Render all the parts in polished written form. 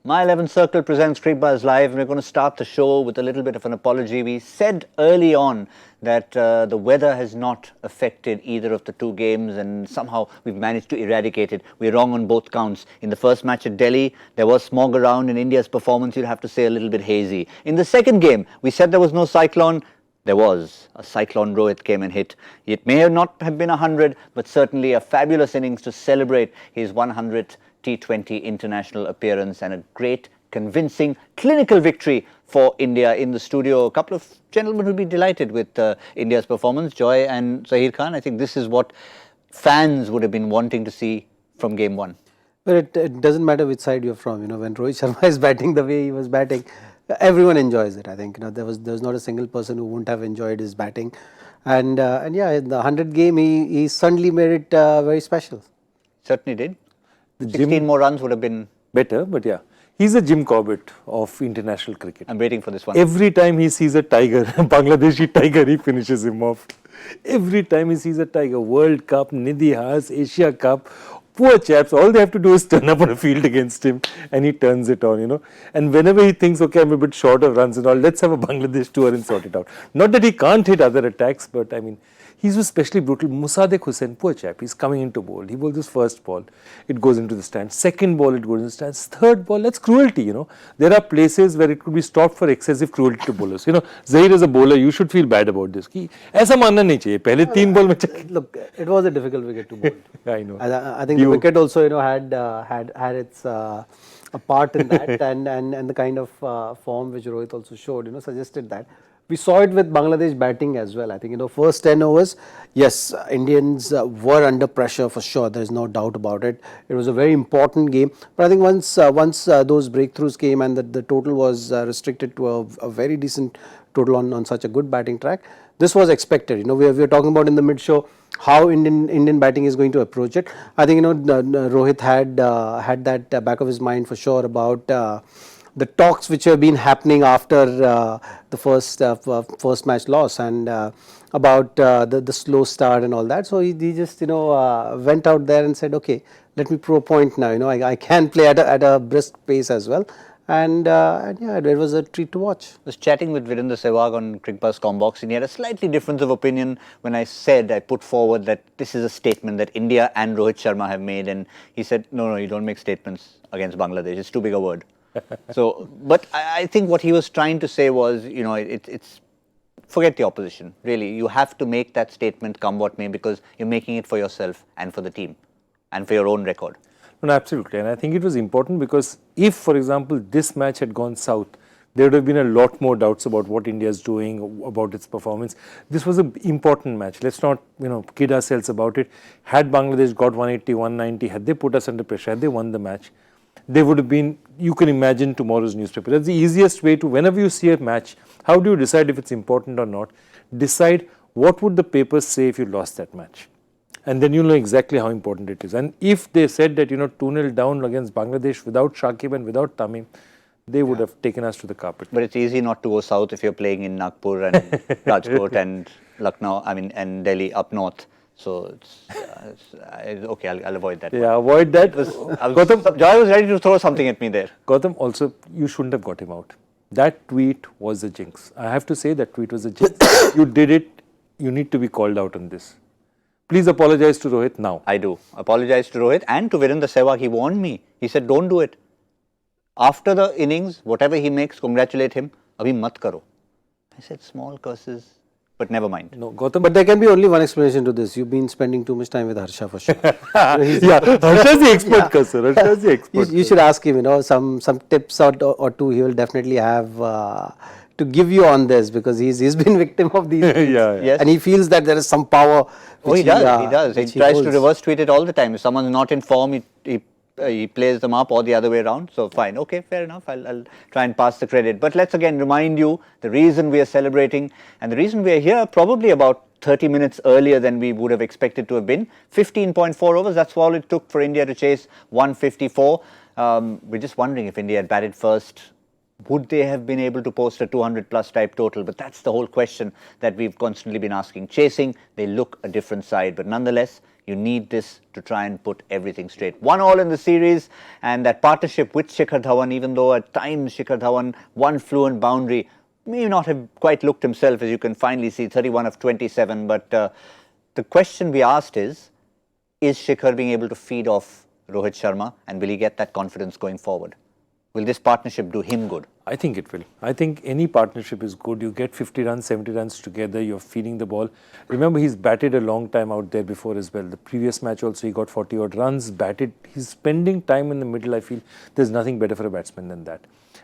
My 11 Circle presents Cricbuzz Live, and we're going to start the show with a little bit of an apology. We said early on that the weather has not affected either of the two games, and somehow we've managed to eradicate it. We're wrong on both counts. In the first match at Delhi, there was smog around. In India's performance, you'd have to say a little bit hazy. In the second game, we said there was no cyclone. There was a cyclone. Rohit came and hit. It may not have been 100, but certainly a fabulous innings to celebrate his 100th T20 international appearance, and a great, convincing, clinical victory for India. In the studio, a couple of gentlemen will be delighted with India's performance, Joy and Zaheer Khan. I think this is what fans would have been wanting to see from game one. But it doesn't matter which side you're from. You know, when Rohit Sharma is batting the way he was batting, everyone enjoys it. I think there was not a single person who wouldn't have enjoyed his batting, and yeah, in the 100th game he suddenly made it very special. Certainly did. 16 more runs would have been better, but yeah. He's a Jim Corbett of international cricket. I'm waiting for this one. Every time he sees a tiger, Bangladeshi tiger, he finishes him off. Every time he sees a tiger, World Cup, Nidhi Haas, Asia Cup, poor chaps, all they have to do is turn up on a field against him and he turns it on, you know. And whenever he thinks, okay, I'm a bit short of runs and all, let's have a Bangladesh tour and sort it out. Not that he can't hit other attacks, but I mean, he's especially brutal. Musaddiq Hussain, poor chap, he's coming into bowl. He bowls his first ball, it goes into the stands. Second ball, it goes into the stands. Third ball, that's cruelty, you know. There are places where it could be stopped for excessive cruelty to bowlers. You know, Zaheer as a bowler, you should feel bad about this. ऐसा मानना नहीं चाहिए. पहले 3 ball में Look, it was a difficult wicket to bowl. I know. I think the wicket also, you know, had its a part in that, and the kind of form which Rohit also showed, you know, suggested that. We saw it with Bangladesh batting as well. I think, you know, first 10 overs, yes, Indians were under pressure for sure. There is no doubt about it. It was a very important game. But I think once those breakthroughs came and the total was restricted to a very decent total on such a good batting track, this was expected. You know, we were talking about in the mid-show how Indian batting is going to approach it. I think, you know, Rohit had that back of his mind for sure about the talks which have been happening after the first match loss, and about the slow start and all that. So he just, you know, went out there and said, okay, let me prove a point now. You know, I can play at a brisk pace as well. And yeah, it was a treat to watch. I was chatting with Virender Sehwag on Cricbuzz Combox, and he had a slightly difference of opinion when I put forward that this is a statement that India and Rohit Sharma have made, and he said, no, you don't make statements against Bangladesh. It's too big a word. So, but I think what he was trying to say was, you know, it's forget the opposition. Really, you have to make that statement come what may, because you're making it for yourself and for the team and for your own record. No, absolutely. And I think it was important because if, for example, this match had gone south, there would have been a lot more doubts about what India is doing, about its performance. This was an important match. Let's not, you know, kid ourselves about it. Had Bangladesh got 180, 190, had they put us under pressure, had they won the match, they would have been, you can imagine tomorrow's newspaper. That's the easiest way to, whenever you see a match, how do you decide if it's important or not? Decide what would the papers say if you lost that match. And then you'll know exactly how important it is. And if they said that, you know, 2-0 down against Bangladesh without Shakib and without Tamim, they would have taken us to the carpet. But it's easy not to go south if you're playing in Nagpur and Rajkot and Lucknow, and Delhi up north. So it's okay, I'll avoid that. Yeah, avoid that. Gautam, Joy was ready to throw something at me there. Gautam, also, you shouldn't have got him out. That tweet was a jinx. I have to say that tweet was a jinx. You did it. You need to be called out on this. Please apologize to Rohit now. I do. Apologize to Rohit and to Virender Sehwag. He warned me. He said, don't do it. After the innings, whatever he makes, congratulate him. Abhi mat karo. I said, small curses. But never mind. No, Gautam. But there can be only one explanation to this. You've been spending too much time with Harsha for sure. Yeah, Harsha's the expert, Kasser. Harsha's the expert. You should ask him, you know, some tips or two he will definitely have to give you on this, because he's been victim of these things. Yes. And he feels that there is some power. Oh, he does. He tries to reverse tweet it all the time. If someone's not in form, he plays them up, or the other way around. So fine, okay, fair enough. I'll try and pass the credit. But let's again remind you the reason we are celebrating, and the reason we are here probably about 30 minutes earlier than we would have expected to have been. 15.4 overs, that's all it took for India to chase 154. We're just wondering if India had batted first would they have been able to post a 200 plus type total? But that's the whole question that we've constantly been asking. Chasing, they look a different side, but nonetheless, you need this to try and put everything straight. 1-1 in the series, and that partnership with Shikhar Dhawan, even though at times Shikhar Dhawan, one fluent boundary, may not have quite looked himself, as you can finally see, 31 of 27. But the question we asked is Shikhar being able to feed off Rohit Sharma, and will he get that confidence going forward? Will this partnership do him good? I think it will. I think any partnership is good. You get 50 runs, 70 runs together, you're feeding the ball. Remember, he's batted a long time out there before as well. The previous match also, he got 40 odd runs, batted. He's spending time in the middle. I feel there's nothing better for a batsman than that.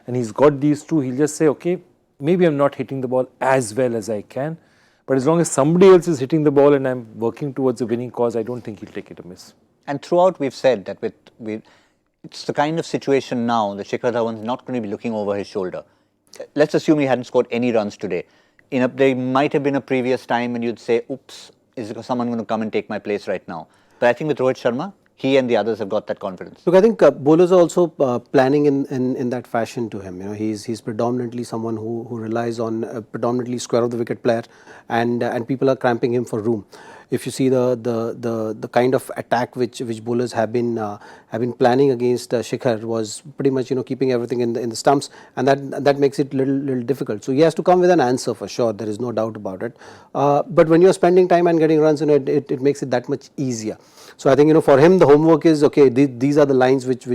And he's got these two. He'll just say, okay, maybe I'm not hitting the ball as well as I can, but as long as somebody else is hitting the ball and I'm working towards a winning cause, I don't think he'll take it amiss. And throughout we've said that it's the kind of situation now that Shikhar Dhawan is not going to be looking over his shoulder. Let's assume he hadn't scored any runs today. There might have been a previous time when you'd say, oops, is someone going to come and take my place right now? But I think with Rohit Sharma, he and the others have got that confidence. Look, I think bowlers are also planning in that fashion to him. You know, he's predominantly someone who relies on a predominantly square of the wicket player, and people are cramping him for room. If you see the kind of attack which bowlers have been planning against Shikhar was pretty much, you know, keeping everything in the stumps, and that makes it little difficult. So he has to come with an answer for sure. There is no doubt about it. But when you're spending time and getting runs, you know, it makes it that much easier. So I think, you know, for him the homework is, okay, these are the lines which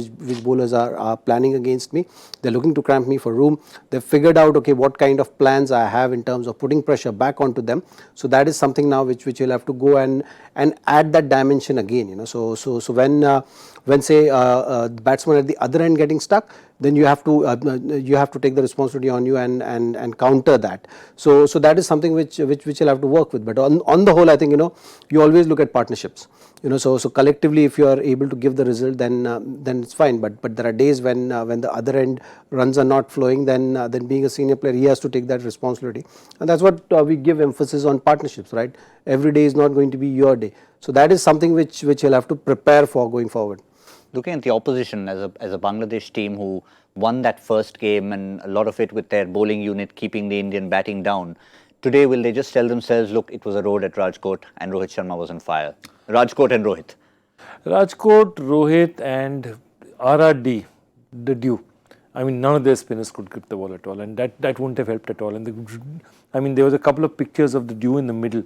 bowlers are planning against me. They're looking to cramp me for room. They've figured out, okay, what kind of plans I have in terms of putting pressure back onto them. So that is something now which you'll have to go and add that dimension again, you know. So when say the batsman at the other end getting stuck, then you have to take the responsibility on you and counter that. So that is something which you'll have to work with. But on the whole, I think, you know, you always look at partnerships. You know, so collectively, if you are able to give the result, then it's fine. But there are days when the other end runs are not flowing, then being a senior player, he has to take that responsibility, and that's what we give emphasis on partnerships, right? Every day is not going to be your day. So that is something which you'll have to prepare for going forward. Looking at the opposition as a Bangladesh team who won that first game, and a lot of it with their bowling unit keeping the Indian batting down. Today, will they just tell themselves, look, it was a road at Rajkot and Rohit Sharma was on fire? Rajkot and Rohit. Rajkot, Rohit and RRD, the dew. I mean, none of their spinners could grip the ball at all, and that wouldn't have helped at all. And I mean, there was a couple of pictures of the dew in the middle.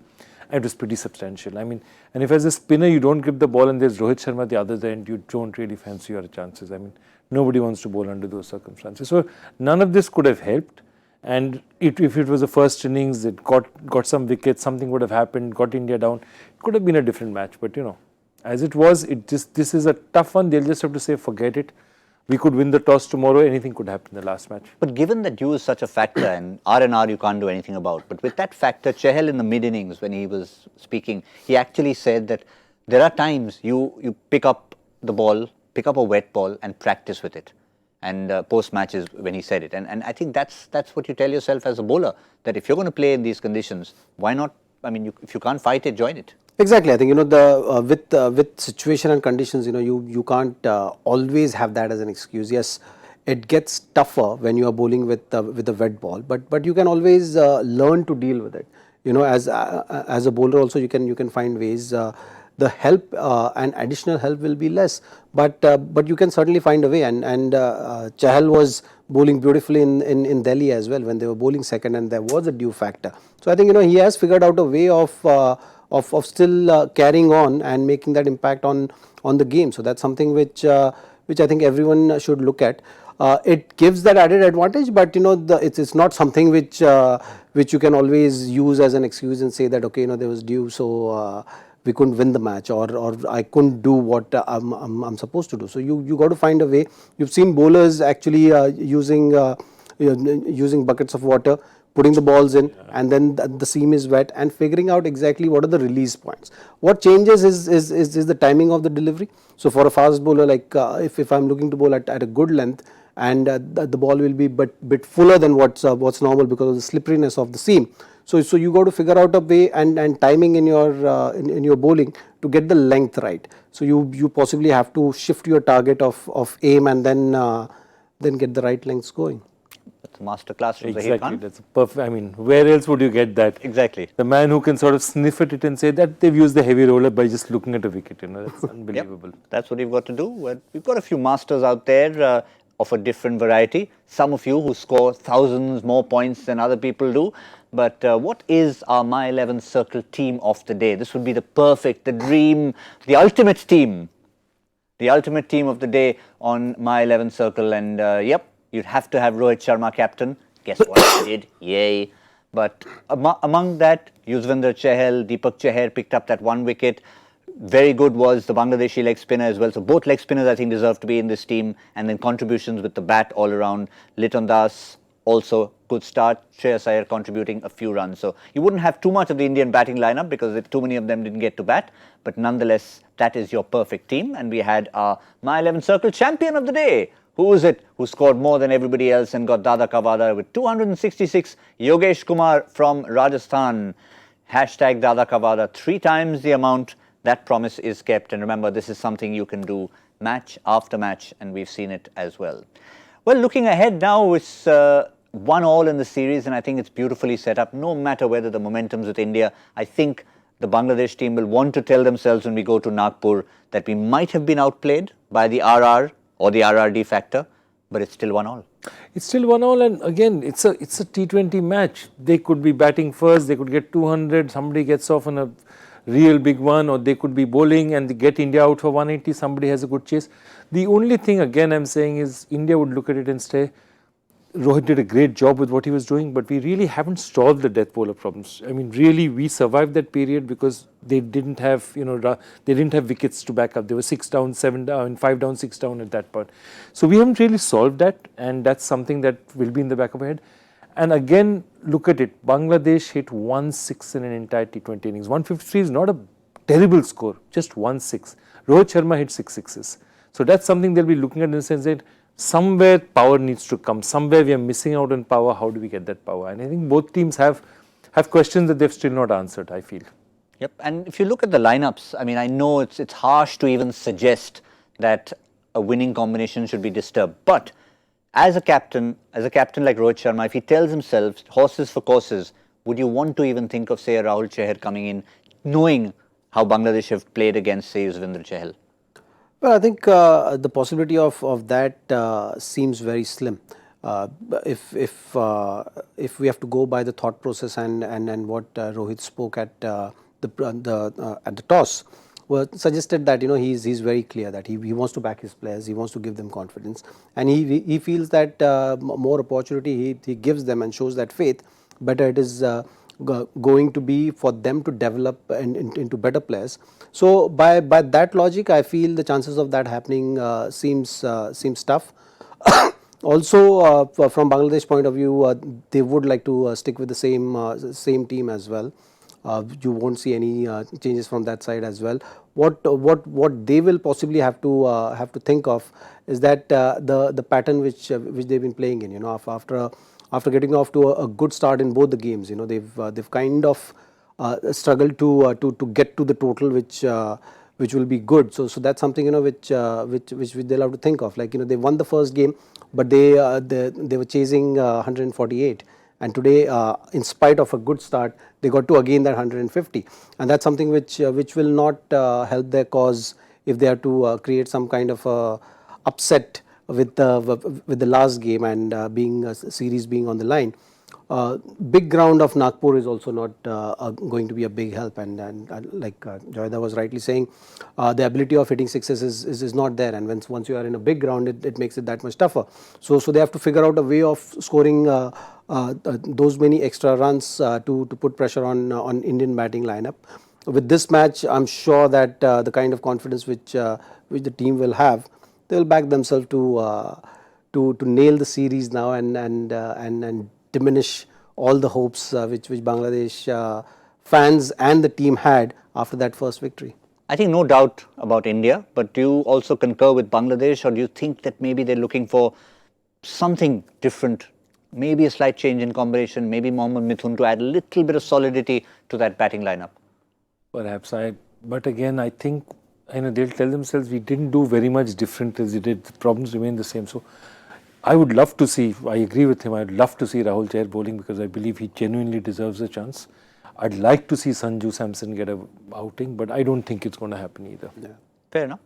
It was pretty substantial. I mean, and if as a spinner you don't grip the ball and there's Rohit Sharma at the other end, you don't really fancy your chances. I mean, nobody wants to bowl under those circumstances. So none of this could have helped. And if it was the first innings, it got some wickets, something would have happened, got India down. It could have been a different match. But you know, as it was, this is a tough one. They'll just have to say, forget it. We could win the toss tomorrow. Anything could happen in the last match. But given that dew is such a factor, and R&R you can't do anything about, but with that factor, Chahal in the mid-innings when he was speaking, he actually said that there are times you pick up the ball, pick up a wet ball and practice with it. And post-matches when he said it. And I think that's what you tell yourself as a bowler, that if you're going to play in these conditions, why not, I mean, if you can't fight it, join it. Exactly. I think, you know, with situation and conditions, you know, you can't always have that as an excuse. Yes, it gets tougher when you are bowling with a wet ball, but you can always learn to deal with it. You know, as a bowler also, you can find ways. The help and additional help will be less, but you can certainly find a way. And Chahal was bowling beautifully in Delhi as well when they were bowling second, and there was a dew factor. So I think, you know, he has figured out a way of still carrying on and making that impact on the game. So that's something which I think everyone should look at. It gives that added advantage, but you know, it's not something which you can always use as an excuse and say that, okay, you know, there was dew, so we couldn't win the match, or I couldn't do what I'm supposed to do. So you got to find a way. You've seen bowlers actually using buckets of water, putting the balls in, and then the seam is wet, and figuring out exactly what are the release points. What changes is the timing of the delivery. So for a fast bowler, like if I'm looking to bowl at a good length, and the ball will be bit fuller than what's normal because of the slipperiness of the seam. So you got to figure out a way and timing in your bowling to get the length right. So you possibly have to shift your target of aim and then get the right lengths going. That's a masterclass from Zaheer Exactly, Khan. that's a perfect. I mean, where else would you get that? Exactly. The man who can sort of sniff at it and say that they've used the heavy roller by just looking at a wicket. That's unbelievable. That's what we've got to do. We've got a few masters out there of a different variety. Some of you who score thousands more points than other people do. But what is our My 11 Circle team of the day? This would be the perfect, the dream, the ultimate team. The ultimate team of the day on My 11 Circle. And yep, you'd have to have Rohit Sharma captain. Guess what he did? Yay. But among that, Yuzvendra Chahal, Deepak Chahar picked up that 1 wicket. Very good was the Bangladeshi leg spinner as well. So both leg spinners, I think, deserve to be in this team. And then contributions with the bat all around. Liton Das, also good start. Shreyas Iyer contributing a few runs. So you wouldn't have too much of the Indian batting lineup because too many of them didn't get to bat. But nonetheless, that is your perfect team. And we had our My 11 Circle champion of the day. Who is it who scored more than everybody else and got Dada Kavada with 266? Yogesh Kumar from Rajasthan. Hashtag Dada Kavada, 3 times the amount. That promise is kept. And remember, this is something you can do match after match. And we've seen it as well. Well, looking ahead now, it's 1-1 in the series. And I think it's beautifully set up. No matter whether the momentum's with India, I think the Bangladesh team will want to tell themselves when we go to Nagpur that we might have been outplayed by the RR or the RRD factor, but it's still 1-1. It's still 1-1, and again, it's a T20 match. They could be batting first, they could get 200, somebody gets off on a real big one, or they could be bowling and they get India out for 180, somebody has a good chase. The only thing, again, I'm saying is India would look at it and say, Rohit did a great job with what he was doing, but we really haven't solved the death bowler problems. I mean, really, we survived that period because they didn't have, they didn't have wickets to back up. They were 6 down, 7 down, 5 down, 6 down at that point. So we haven't really solved that, and that's something that will be in the back of our head. And again, look at it. Bangladesh hit 1 6 in an entire T20 innings. 153 is not a terrible score, just 1 6. Rohit Sharma hit 6 sixes. So that's something they'll be looking at in the sense that somewhere power needs to come. Somewhere we are missing out on power. How do we get that power? And I think both teams have questions that they've still not answered, I feel. Yep. And if you look at the lineups, I mean, I know it's harsh to even suggest that a winning combination should be disturbed. But as a captain like Rohit Sharma, if he tells himself horses for courses, would you want to even think of, say, a Rahul Chahar coming in, knowing how Bangladesh have played against, say, Yuzvendra Chahal? Well, I think the possibility of that seems very slim. If we have to go by the thought process and what Rohit spoke at the toss, well, suggested that he's very clear that he wants to back his players, he wants to give them confidence, and he feels that more opportunity he gives them and shows that faith, better it is going to be for them to develop into better players. So by that logic, I feel the chances of that happening seems tough. Also, from Bangladesh point of view, they would like to stick with the same team as well. You won't see any changes from that side as well. What they will possibly have to think of is that the pattern which they've been playing in. After getting off to a good start in both the games, they've kind of struggled to get to the total which will be good. So that's something which they'll have to think of. Like they won the first game, but they were chasing 148, and today, in spite of a good start, they got to again that 150, and that's something which will not help their cause if they have to create some kind of upset with the last game and being series being on the line. Big ground of Nagpur is also not going to be a big help, and like Joyda was rightly saying, the ability of hitting sixes is not there, and once you are in a big ground, it makes it that much tougher. So they have to figure out a way of scoring those many extra runs to put pressure on Indian batting lineup. With this match, I'm sure that the kind of confidence which the team will have, they will back themselves to nail the series now and diminish all the hopes which Bangladesh fans and the team had after that first victory. I think no doubt about India, but do you also concur with Bangladesh, or do you think that maybe they're looking for something different, maybe a slight change in combination, maybe Mohammad Mithun to add a little bit of solidity to that batting lineup? Perhaps, but again, I think they'll tell themselves we didn't do very much different as we did. The problems remain the same. So I would love to see, I agree with him, I'd love to see Rahul Chahar bowling because I believe he genuinely deserves a chance. I'd like to see Sanju Samson get a outing, but I don't think it's going to happen either. Yeah. Fair enough.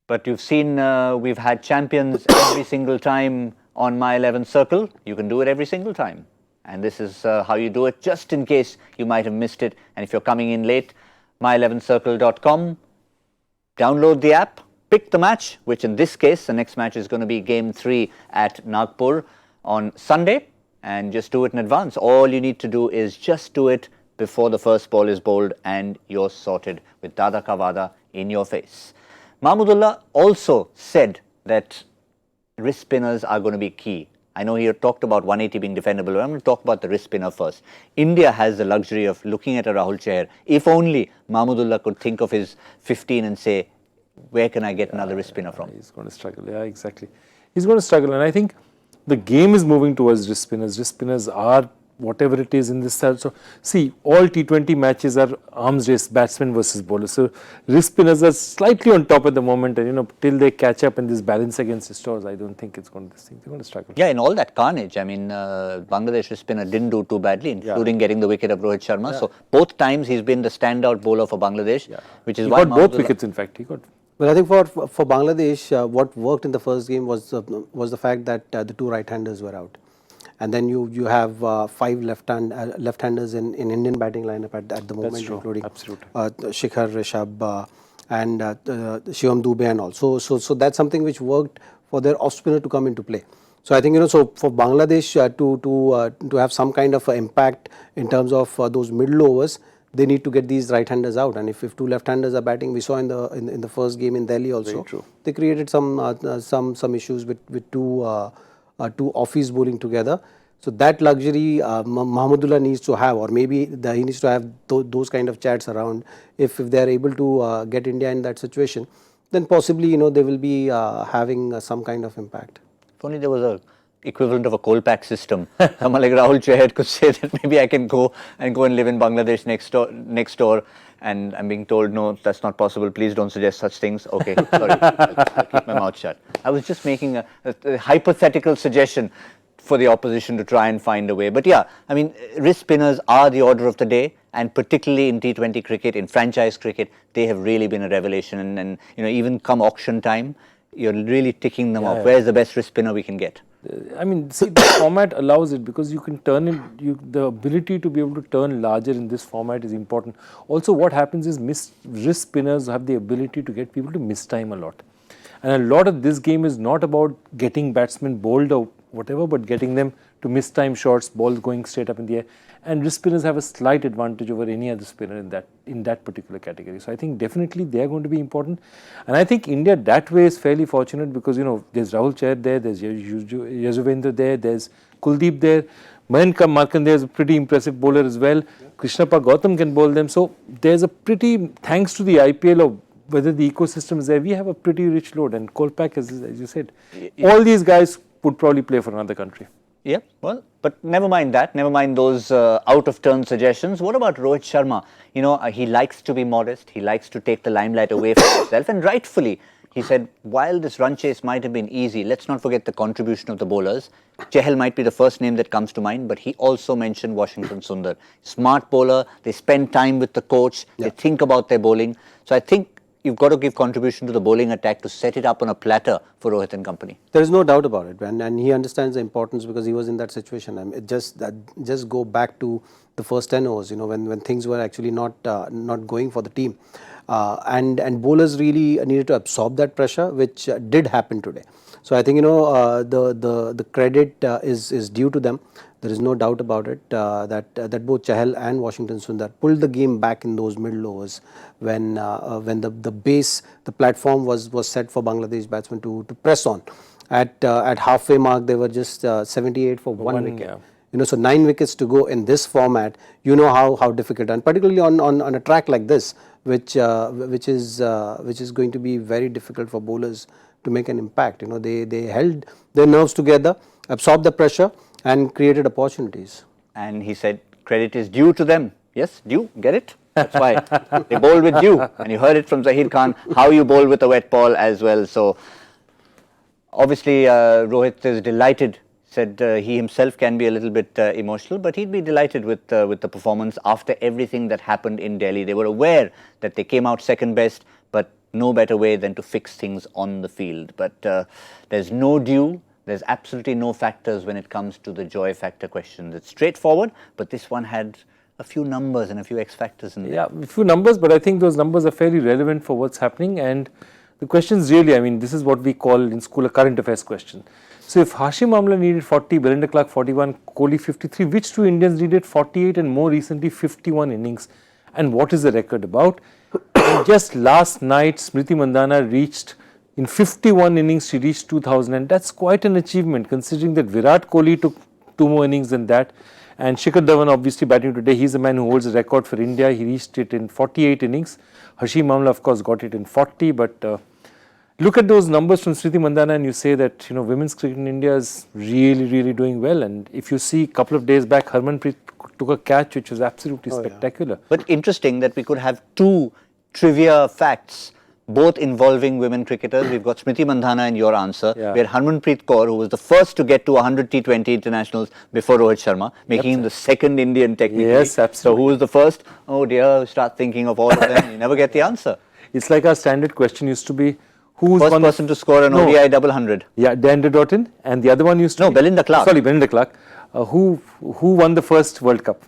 But you've seen we've had champions every single time on My 11 Circle. You can do it every single time. And this is how you do it, just in case you might have missed it. And if you're coming in late, my11circle.com, download the app, pick the match, which in this case, the next match is going to be Game 3 at Nagpur on Sunday. And just do it in advance. All you need to do is just do it before the first ball is bowled and you're sorted with Dada Ka Wada in your face. Mahmudullah also said that wrist spinners are going to be key. I know he talked about 180 being defendable, but I'm going to talk about the wrist spinner first. India has the luxury of looking at a Rahul Chahar. If only Mahmudullah could think of his 15 and say, where can I get another wrist spinner from? He's going to struggle, yeah, exactly. He's going to struggle, and I think the game is moving towards wrist spinners. Wrist spinners are whatever it is in this style. So, see, all T20 matches are arms race, batsman versus bowler. So, wrist spinners are slightly on top at the moment, and till they catch up in this balance against the stores, I don't think it's going to, they're going to struggle. Yeah, in all that carnage, I mean, Bangladesh wrist spinner didn't do too badly, including getting the wicket of Rohit Sharma. Yeah. So, both times he's been the standout bowler for Bangladesh, which is he why got both wickets, in fact. He got. Well, I think for Bangladesh, what worked in the first game was the fact that the two right-handers were out. And then you have 5 left-handers in Indian batting lineup at the moment, including Shikhar, Rishabh, and Shivam Dubey and all. So that's something which worked for their off-spinner to come into play. So I think so for Bangladesh to have some kind of impact in terms of those middle overs, they need to get these right-handers out. And if 2 left-handers are batting, we saw in the first game in Delhi also, they created some issues with two offies bowling together. So that luxury Mahmudullah needs to have, or maybe he needs to have those kind of chats around. If they are able to get India in that situation, then possibly they will be having some kind of impact. If only there was a equivalent of a coal pack system. Someone like Rahul Chahar could say that maybe I can go and live in Bangladesh next door. And I'm being told, no, that's not possible. Please don't suggest such things. Okay, sorry, I'll keep my mouth shut. I was just making a hypothetical suggestion for the opposition to try and find a way. But yeah, I mean, wrist spinners are the order of the day, and particularly in T20 cricket, in franchise cricket, they have really been a revelation. And even come auction time, you're really ticking them off. Where's the best wrist spinner we can get? I mean, see, the format allows it because you can turn it, the ability to be able to turn larger in this format is important. Also, what happens is wrist spinners have the ability to get people to miss time a lot. And a lot of this game is not about getting batsmen bowled or whatever, but getting them to miss time shots, balls going straight up in the air. And wrist spinners have a slight advantage over any other spinner in that particular category. So I think definitely they are going to be important. And I think India that way is fairly fortunate because there's Rahul Chahar there, there's Yuzvendra there, there's Kuldeep there. Mayank Markandeya is a pretty impressive bowler as well. Krishnappa Gautam can bowl them. So there's a pretty, thanks to the IPL or whether the ecosystem is there, we have a pretty rich load. And Kolpak, as you said, all these guys would probably play for another country. Yeah, well, but never mind that. Never mind those out-of-turn suggestions. What about Rohit Sharma? He likes to be modest. He likes to take the limelight away from himself. And rightfully, he said, while this run chase might have been easy, let's not forget the contribution of the bowlers. Chahal might be the first name that comes to mind, but he also mentioned Washington Sundar. Smart bowler. They spend time with the coach. They think about their bowling. So I think you've got to give contribution to the bowling attack to set it up on a platter for Rohit and company. There is no doubt about it, and he understands the importance because he was in that situation. I mean, just go back to the first 10 overs, when things were actually not going for the team, and bowlers really needed to absorb that pressure, which did happen today. So I think the credit is due to them. There is no doubt about it that both Chahal and Washington Sundar pulled the game back in those middle overs when the platform was set for Bangladesh batsmen to press on. At halfway mark, they were just 78 for one wicket. So 9 wickets to go in this format. How difficult, and particularly on a track like this, which is going to be very difficult for bowlers to make an impact. They held their nerves together, absorbed the pressure, and created opportunities. And he said credit is due to them. Yes, due, get it? That's why they bowl with due. And you heard it from Zaheer Khan, how you bowl with a wet ball as well. So Obviously, Rohit is delighted. Said he himself can be a little bit emotional, but he'd be delighted with the performance after everything that happened in Delhi. They were aware that they came out second best, but no better way than to fix things on the field. But there's no due. There's absolutely no factors when it comes to the joy factor questions. It's straightforward, but this one had a few numbers and a few X factors in there. Yeah, a few numbers, but I think those numbers are fairly relevant for what's happening. And the questions really, I mean, this is what we call in school a current affairs question. So if Hashim Amla needed 40, Belinda Clark 41, Kohli 53, which two Indians needed 48 and more recently 51 innings? And what is the record about? And just last night, Smriti Mandhana reached, in 51 innings, she reached 2000, and that's quite an achievement considering that Virat Kohli took 2 more innings than that. And Shikhar Dhawan obviously batting today, he's the man who holds the record for India. He reached it in 48 innings. Hashim Amla of course got it in 40, but look at those numbers from Smriti Mandhana and you say that, you know, women's cricket in India is really doing well. And if you see a couple of days back, Harmanpreet took a catch which was absolutely spectacular. Yeah. But interesting that we could have 2 trivia facts, both involving women cricketers. We've got Smriti Mandhana in your answer. Yeah. We had Harmanpreet Kaur, who was the first to get to 100 T20 internationals before Rohit Sharma, making him the second Indian technically. Yes, absolutely. So who was the first? Oh dear, start thinking of all of them. You never get the answer. It's like our standard question used to be, who's First person to score an ODI double 100. Yeah, Dan Dottin, and the other one used to be, Belinda Clark. Sorry, Belinda Clark. Who won the first World Cup?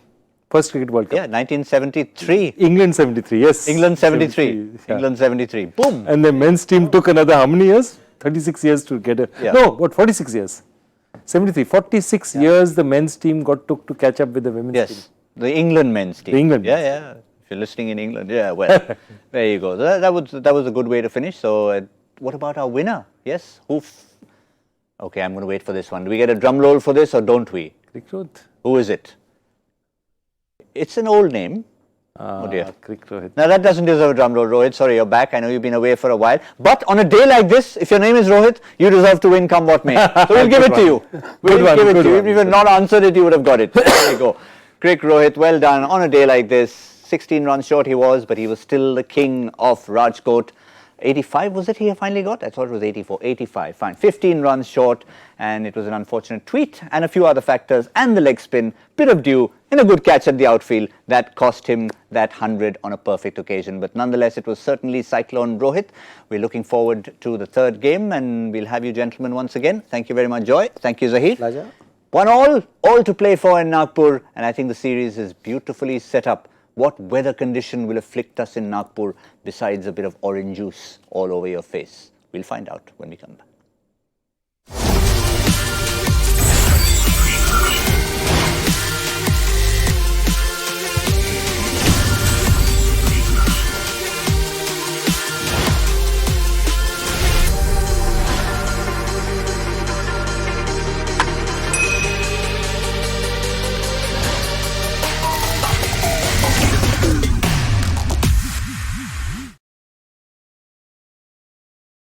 First cricket World Cup. Yeah, 1973. England 73, yes. England 73. Yeah. England 73. Boom. And the men's team took another how many years? 36 years to get a... Yeah. No, what, 46 years? 73. 46 years the men's team took to catch up with the women's team. Yes, the England men's team. The England men's Yeah. If you're listening in England, yeah, well, there you go. That was a good way to finish. So, what about our winner? Yes? Okay, I'm going to wait for this one. Do we get a drum roll for this or don't we? Cricbuzz. Who is it? It's an old name. Oh dear. Cricbuzz. Now that doesn't deserve a drum roll, Rohit. Sorry, you're back. I know you've been away for a while. But on a day like this, if your name is Rohit, you deserve to win come what may. So we'll give it to you. We'll give it to you. If you had not answered it, you would have got it. There you go. Crick Rohit, well done. On a day like this, 16 runs short he was, but he was still the king of Rajkot. 85 was it he finally got? I thought it was 84. 85, fine. 15 runs short, and it was an unfortunate tweet and a few other factors, and the leg spin, bit of dew, and a good catch at the outfield that cost him that 100 on a perfect occasion. But nonetheless, it was certainly Cyclone Rohit. We're looking forward to the third game, and we'll have you gentlemen once again. Thank you very much, Joy. Thank you, Zaheer. Pleasure. 1-all, all to play for in Nagpur, and I think the series is beautifully set up. What weather condition will afflict us in Nagpur besides a bit of orange juice all over your face? We'll find out when we come back.